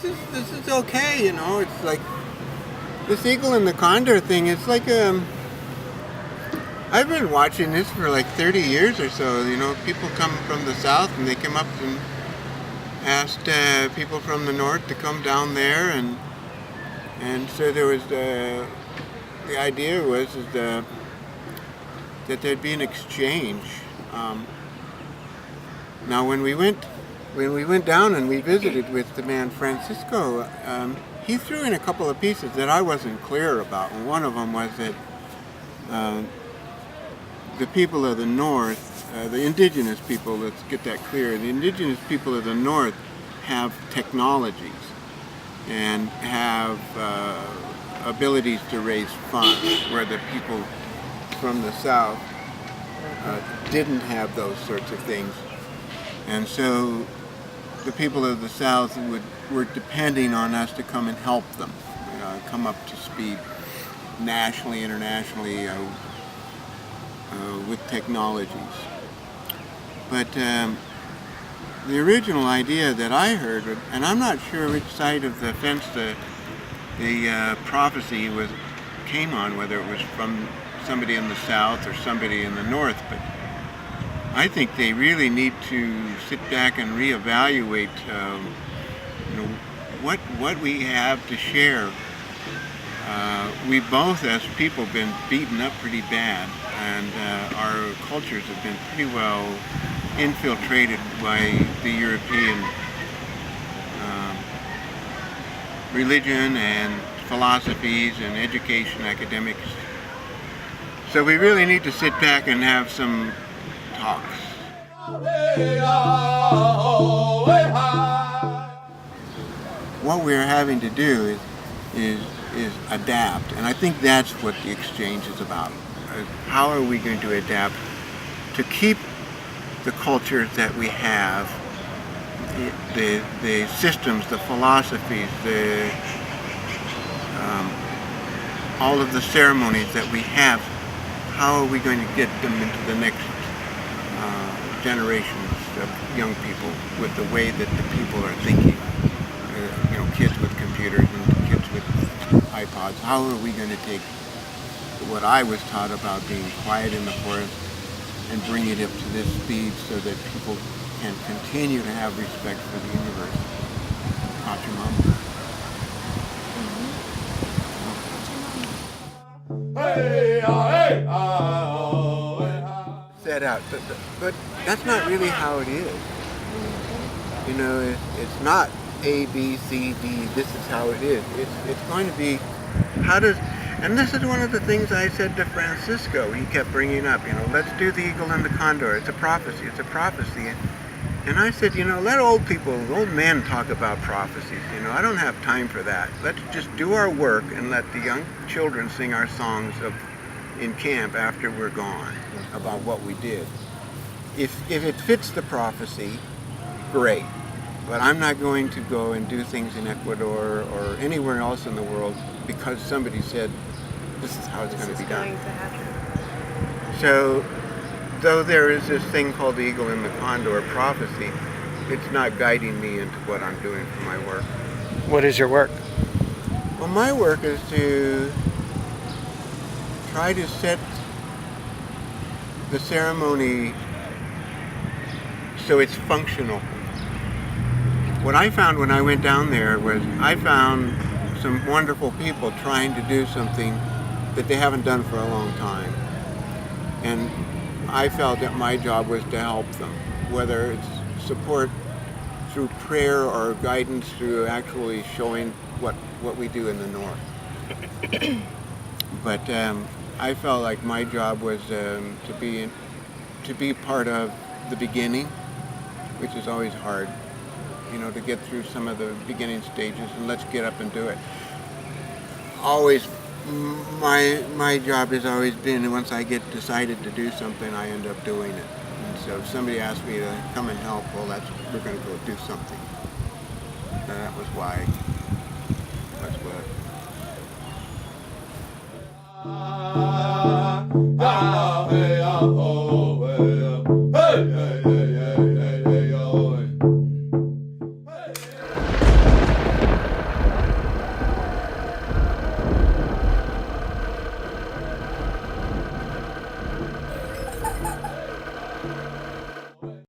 this is okay, you know. It's like this Eagle and the Condor thing. It's like I've been watching this for like 30 years or so. You know, people come from the south and they come up and asked people from the north to come down there, and so there was the idea was that there'd be an exchange. Now when we went down and we visited with the man Francisco, he threw in a couple of pieces that I wasn't clear about. And one of them was that the people of the north, the indigenous people, let's get that clear, the indigenous people of the north have technologies and have abilities to raise funds, where the people from the south didn't have those sorts of things. And so the people of the south were depending on us to come and help them, come up to speed nationally, internationally, with technologies. But the original idea that I heard, and I'm not sure which side of the fence the prophecy came on, whether it was from somebody in the south or somebody in the north, but I think they really need to sit back and reevaluate what we have to share. We both, as people, been beaten up pretty bad, and our cultures have been pretty well infiltrated by the European religion and philosophies and education, academics. So we really need to sit back and have some talks. What we're having to do is adapt, and I think that's what the exchange is about. How are we going to adapt to keep the cultures that we have, the systems, the philosophies, all of the ceremonies that we have? How are we going to get them into the next generations of young people with the way that the people are thinking? Kids with computers and kids with iPods. How are we going to take what I was taught about being quiet in the forest and bring it up to this speed so that people can continue to have respect for the universe? Pachamama. Set out, but that's not really how it is. It's not A, B, C, D, this is how it is. It's going to be, and this is one of the things I said to Francisco. He kept bringing up, let's do the Eagle and the Condor. It's a prophecy. And I said, let old men talk about prophecies. I don't have time for that. Let's just do our work and let the young children sing our songs in camp after we're gone about what we did. If it fits the prophecy, great. But I'm not going to go and do things in Ecuador or anywhere else in the world because somebody said this is how it's going to be done. So, though there is this thing called the Eagle and the Condor prophecy, it's not guiding me into what I'm doing for my work. What is your work? Well, my work is to try to set the ceremony so it's functional. What I found when I went down there was I found some wonderful people trying to do something that they haven't done for a long time. And I felt that my job was to help them, whether it's support through prayer or guidance through actually showing what we do in the north. But I felt like my job was to be part of the beginning, which is always hard. To get through some of the beginning stages, and let's get up and do it. Always, my job has always been, once I get decided to do something, I end up doing it. And so if somebody asks me to come and help, well, we're going to go do something. That was why. That's what.